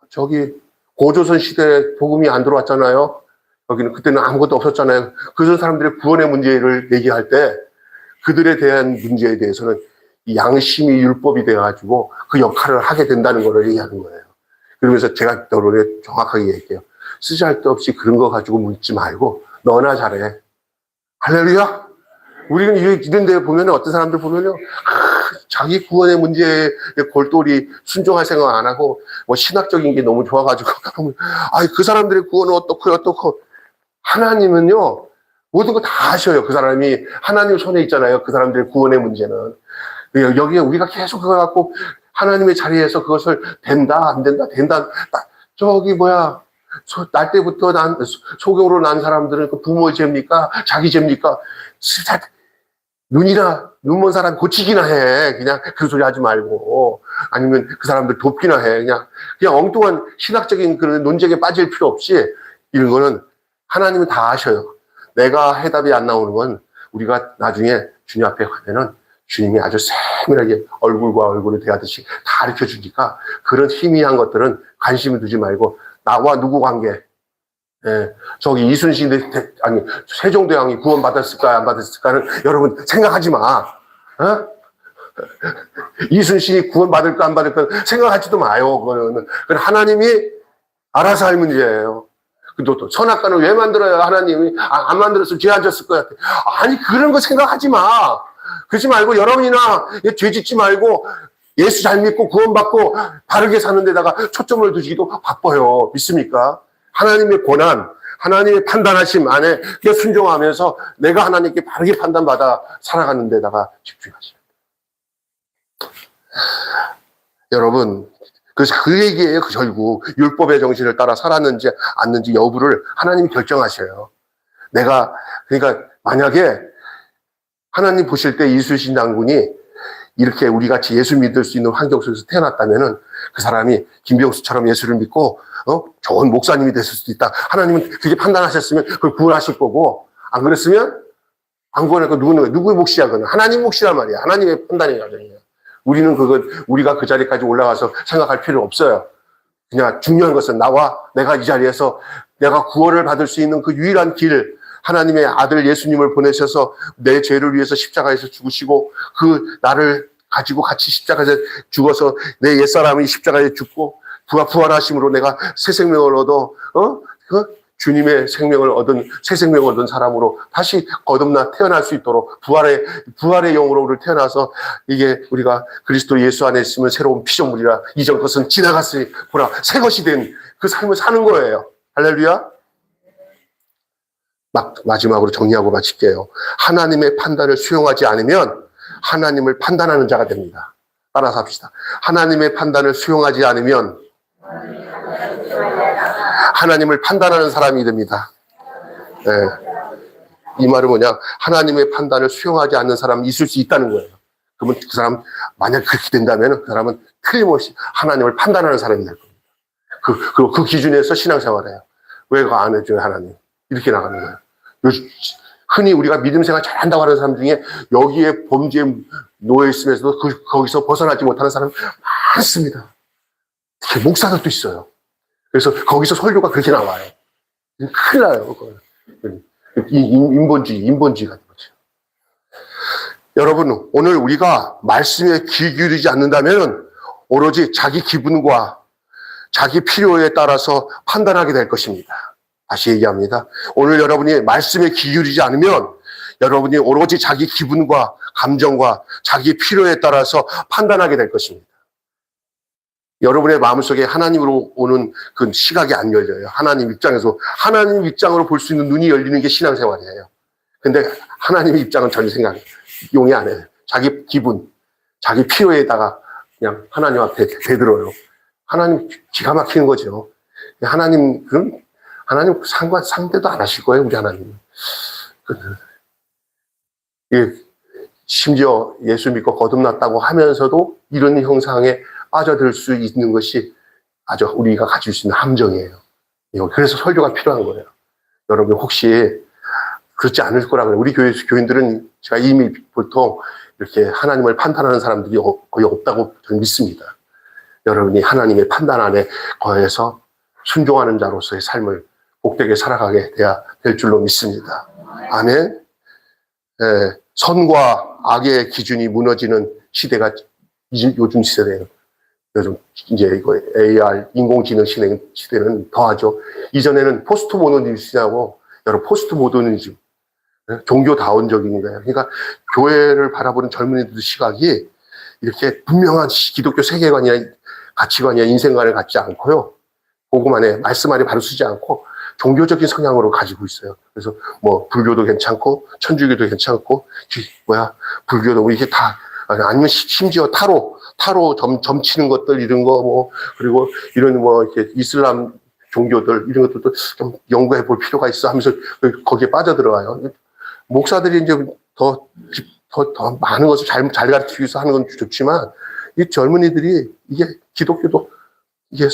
저기 고조선 시대에 복음이 안 들어왔잖아요. 여기는 그때는 아무것도 없었잖아요. 그런 사람들의 구원의 문제를 얘기할 때 그들에 대한 문제에 대해서는 이 양심이 율법이 돼가지고 그 역할을 하게 된다는 걸 얘기하는 거예요. 그러면서 제가 너를 정확하게 얘기해요. 쓰잘데없이 그런 거 가지고 묻지 말고 너나 잘해. 할렐루야. 우리는 이런 데 보면 어떤 사람들 보면요. 자기 구원의 문제에 골똘히 순종할 생각 안 하고 뭐 신학적인 게 너무 좋아가지고 그 사람들의 구원은 어떻고 하나님은요 모든 거 다 아셔요. 그 사람이 하나님 손에 있잖아요. 그 사람들의 구원의 문제는 여기에 우리가 계속 그거 갖고 하나님의 자리에서 그것을 된다 안 된다 날 때부터 소경으로 난 사람들은 그 부모의 죄입니까? 자기 죄입니까? 눈먼 사람 고치기나 해. 그냥 그 소리 하지 말고. 아니면 그 사람들 돕기나 해. 그냥 엉뚱한 신학적인 그런 논쟁에 빠질 필요 없이 이런 거는 하나님은 다 아셔요. 내가 해답이 안 나오는 건 우리가 나중에 주님 앞에 가면은 주님이 아주 세밀하게 얼굴과 얼굴을 대하듯이 다 가르쳐 주니까 그런 희미한 것들은 관심을 두지 말고 나와 누구 관계, 저기 이순신이 아니 세종대왕이 구원받았을까 안 받았을까는 여러분 생각하지 마. 이순신이 구원받을까 안 받을까 생각하지도 마요. 그건 하나님이 알아서 할 문제예요. 또 선악과는 왜 만들어요? 하나님이 안 만들었으면 죄 안 졌을 거야. 아니 그런 거 생각하지 마. 그러지 말고 여러분이나 죄 짓지 말고 예수 잘 믿고 구원받고 바르게 사는 데다가 초점을 두시기도 바빠요. 믿습니까? 하나님의 고난, 하나님의 판단하심 안에 순종하면서 내가 하나님께 바르게 판단받아 살아가는 데다가 집중하셔야 돼요. 여러분, 그래서 그 얘기예요. 결국 율법의 정신을 따라 살았는지 않는지 여부를 하나님이 결정하셔요. 그러니까 만약에 하나님 보실 때 이순신 장군이 이렇게 우리 같이 예수 믿을 수 있는 환경 속에서 태어났다면은 그 사람이 김병수처럼 예수를 믿고 좋은 목사님이 됐을 수도 있다. 하나님은 그렇게 판단하셨으면 그걸 구원하실 거고, 안 그랬으면 안 구원할 거 누구의 몫이야? 그건 하나님 몫이란 말이야. 하나님의 판단의 과정이야. 우리는 우리가 그 자리까지 올라가서 생각할 필요 없어요. 그냥 중요한 것은 내가 이 자리에서 내가 구원을 받을 수 있는 그 유일한 길, 하나님의 아들 예수님을 보내셔서 내 죄를 위해서 십자가에서 죽으시고 그 나를 가지고 같이 십자가에서 죽어서 내 옛사람이 십자가에 죽고 부활하심으로 내가 새 생명을 얻어 주님의 생명을 새 생명을 얻은 사람으로 다시 거듭나 태어날 수 있도록 부활의 영으로 우리를 태어나서 이게 우리가 그리스도 예수 안에 있으면 새로운 피조물이라 이전 것은 지나갔으니 보라 새 것이 된 그 삶을 사는 거예요. 할렐루야. 마지막으로 정리하고 마칠게요. 하나님의 판단을 수용하지 않으면 하나님을 판단하는 자가 됩니다. 따라서 합시다. 하나님의 판단을 수용하지 않으면 하나님을 판단하는 사람이 됩니다. 이 말은 뭐냐? 하나님의 판단을 수용하지 않는 사람이 있을 수 있다는 거예요. 그러면 그 사람, 만약 그렇게 된다면 그 사람은 틀림없이 하나님을 판단하는 사람이 될 겁니다. 그 기준에서 신앙생활해요. 왜 그거 안 해줘요, 하나님? 이렇게 나가는 거예요. 흔히 우리가 믿음 생활 잘한다고 하는 사람 중에 여기에 범죄에 놓여 있으면서도 거기서 벗어나지 못하는 사람 많습니다. 특히 목사들도 있어요. 그래서 거기서 설교가 그렇게 나와요. 큰일 나요. 인본주의 같은 거죠. 여러분, 오늘 우리가 말씀에 귀 기울이지 않는다면 오로지 자기 기분과 자기 필요에 따라서 판단하게 될 것입니다. 다시 얘기합니다. 오늘 여러분이 말씀에 귀 기울이지 않으면 여러분이 오로지 자기 기분과 감정과 자기 필요에 따라서 판단하게 될 것입니다. 여러분의 마음속에 하나님으로 오는 그 시각이 안 열려요. 하나님 입장으로 볼 수 있는 눈이 열리는 게 신앙생활이에요. 근데 하나님의 입장은 전혀 용이 안 해요. 자기 기분, 자기 필요에다가 그냥 하나님 앞에 대들어요. 하나님 기가 막히는 거죠. 하나님 상대도 안 하실 거예요, 우리 하나님. 심지어 예수 믿고 거듭났다고 하면서도 이런 형상에 빠져들 수 있는 것이 아주 우리가 가질 수 있는 함정이에요. 그래서 설교가 필요한 거예요. 여러분 혹시 그렇지 않을 거라 그래요. 우리 교인들은 제가 이미 보통 이렇게 하나님을 판단하는 사람들이 거의 없다고 저는 믿습니다. 여러분이 하나님의 판단 안에 거해서 순종하는 자로서의 삶을 복되게 살아가게 돼야 될 줄로 믿습니다. 아멘. 선과 악의 기준이 무너지는 시대가 요즘 시대예요. 요즘 이제 이거 AR 인공지능 시대는 더하죠. 이전에는 포스트 모더니즘이라고 여러분 포스트 모더니즘 종교다원적인 거예요. 그러니까 교회를 바라보는 젊은이들 시각이 이렇게 분명한 기독교 세계관이나 가치관이나 인생관을 갖지 않고요. 복음 안에 말씀 안에 바로 쓰지 않고 종교적인 성향으로 가지고 있어요. 그래서 뭐 불교도 괜찮고 천주교도 괜찮고 불교도 이게 다 아니면 심지어 타로 점치는 것들 이런 거 뭐 그리고 이런 뭐 이렇게 이슬람 종교들 이런 것들도 좀 연구해 볼 필요가 있어 하면서 거기에 빠져들어가요. 목사들이 이제 더 많은 것을 잘 가르치기 위해서 하는 건 좋지만 이 젊은이들이 이게 기독교도 이게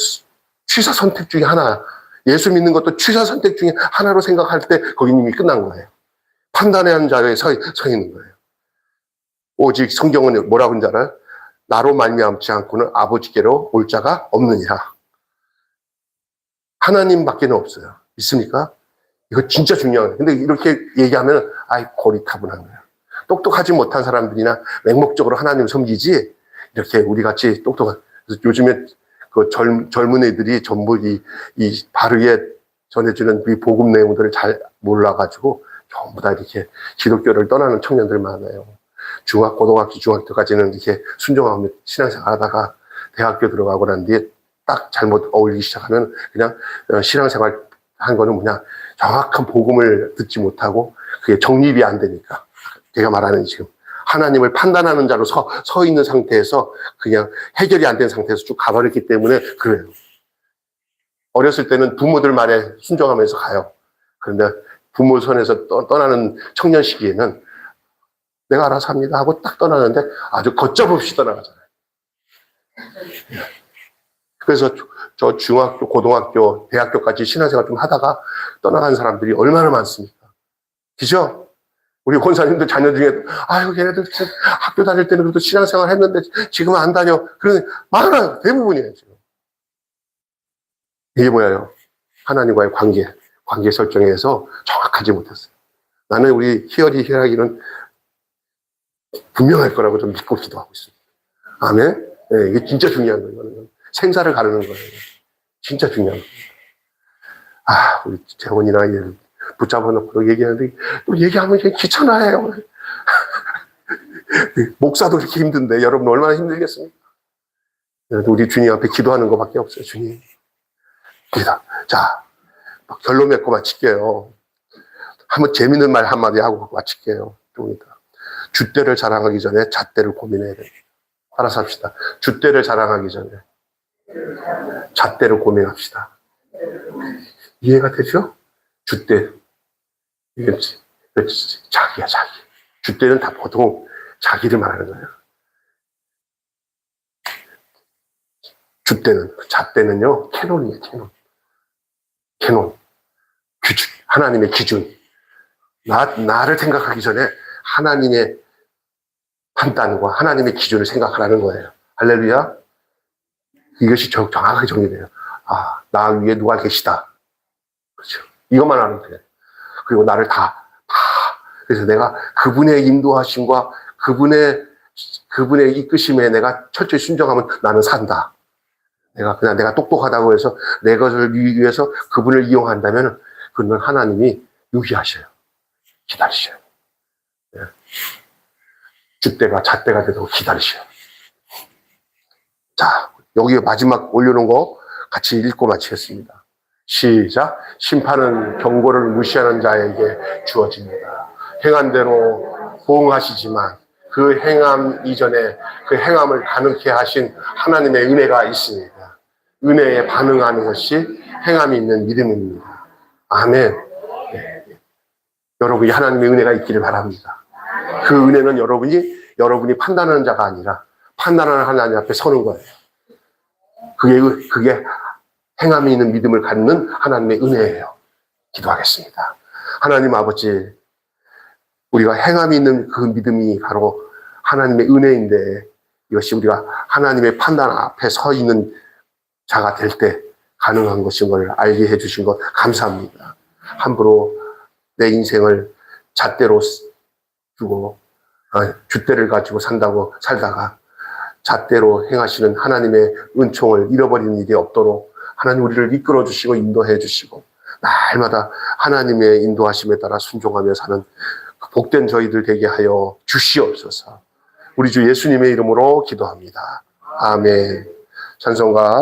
취사 선택 중에 하나, 예수 믿는 것도 취사 선택 중에 하나로 생각할 때 거기 이미 끝난 거예요. 판단해야 하는 자리에 서 있는 거예요. 오직 성경은 뭐라고 하는지 알아요? 나로 말미암지 않고는 아버지께로 올 자가 없느니라. 하나님밖에는 없어요. 믿습니까? 이거 진짜 중요한 거예요. 근데 이렇게 얘기하면 아이 고리타분한 거예요. 똑똑하지 못한 사람들이나 맹목적으로 하나님을 섬기지 이렇게 우리같이 똑똑한, 요즘에 그 젊은 애들이 전부 이 바르게 전해주는 이 복음 내용들을 잘 몰라가지고 전부 다 이렇게 기독교를 떠나는 청년들 많아요. 고등학교, 중학교까지는 이렇게 순종하며 신앙생활 하다가 대학교 들어가고 난 뒤에 딱 잘못 어울리기 시작하면 그냥 신앙생활 한 거는 뭐냐, 정확한 복음을 듣지 못하고 그게 정립이 안 되니까. 제가 말하는 지금 하나님을 판단하는 자로 서 있는 상태에서 그냥 해결이 안 된 상태에서 쭉 가버렸기 때문에 그래요. 어렸을 때는 부모들 말에 순종하면서 가요. 그런데 부모 손에서 떠나는 청년 시기에는 내가 알아서 합니다 하고 딱 떠나는데 아주 걷잡없이 떠나가잖아요. 그래서 저 중학교, 고등학교, 대학교까지 신앙생활 좀 하다가 떠나간 사람들이 얼마나 많습니까? 그죠? 우리 권사님들 자녀 중에 아유 걔네들 학교 다닐 때는 그래도 신앙생활 했는데 지금은 안 다녀. 그런 많아요. 대부분이에요 지금. 이게 뭐예요? 하나님과의 관계 설정에서 정확하지 못했어요. 나는 우리 희열이는 분명할 거라고 좀 믿고 기도하고 있습니다. 아멘? 네, 이게 진짜 중요한 거예요. 이거는. 생사를 가르는 거예요. 진짜 중요한 거예요. 아, 우리 재혼이나 얘를 붙잡아놓고 얘기하는데 또 얘기하면 귀찮아해요. 목사도 이렇게 힘든데 여러분 얼마나 힘들겠습니까? 우리 주님 앞에 기도하는 것밖에 없어요. 주님. 기도. 자, 결론 맺고 마칠게요. 한번 재밌는 말 한마디 하고 마칠게요. 좀 이따. 줏대를 자랑하기 전에 잣대를 고민해야 됩니다. 알아서 합시다. 줏대를 자랑하기 전에 잣대를 고민합시다. 이해가 되죠? 줏대. 이게 자기야, 자기. 줏대는 다 보통 자기를 말하는 거예요. 잣대는요, 캐논이에요, 캐논. 하나님의 기준. 나를 생각하기 전에 하나님의 판단과 하나님의 기준을 생각하라는 거예요. 할렐루야. 이것이 정확하게 정리돼요. 아, 나 위에 누가 계시다. 그렇죠. 이것만 알면 돼요. 그리고 나를 그래서 내가 그분의 인도하심과 그분의 이끄심에 내가 철저히 순종하면 나는 산다. 내가 똑똑하다고 해서 내 것을 위해서 그분을 이용한다면 그러면 하나님이 유기하셔요. 기다리셔요. 네. 잣대가 되도록 기다리셔요. 자, 여기 마지막 올려놓은 거 같이 읽고 마치겠습니다. 시작. 심판은 경고를 무시하는 자에게 주어집니다. 행한 대로 보응하시지만 그 행함 이전에 그 행함을 가능케 하신 하나님의 은혜가 있습니다. 은혜에 반응하는 것이 행함이 있는 믿음입니다. 아멘. 네. 여러분이 하나님의 은혜가 있기를 바랍니다. 그 은혜는 여러분이 판단하는 자가 아니라 판단하는 하나님 앞에 서는 거예요. 그게 행함이 있는 믿음을 갖는 하나님의 은혜예요. 기도하겠습니다. 하나님 아버지, 우리가 행함이 있는 그 믿음이 바로 하나님의 은혜인데 이것이 우리가 하나님의 판단 앞에 서 있는 자가 될 때 가능한 것인 걸 알게 해주신 것 감사합니다. 함부로 내 인생을 잣대로 주고 줏대를 가지고 살다가 잣대로 행하시는 하나님의 은총을 잃어버리는 일이 없도록 하나님 우리를 이끌어 주시고 인도해 주시고 날마다 하나님의 인도하심에 따라 순종하며 사는 복된 저희들 되게 하여 주시옵소서. 우리 주 예수님의 이름으로 기도합니다. 아멘. 찬송가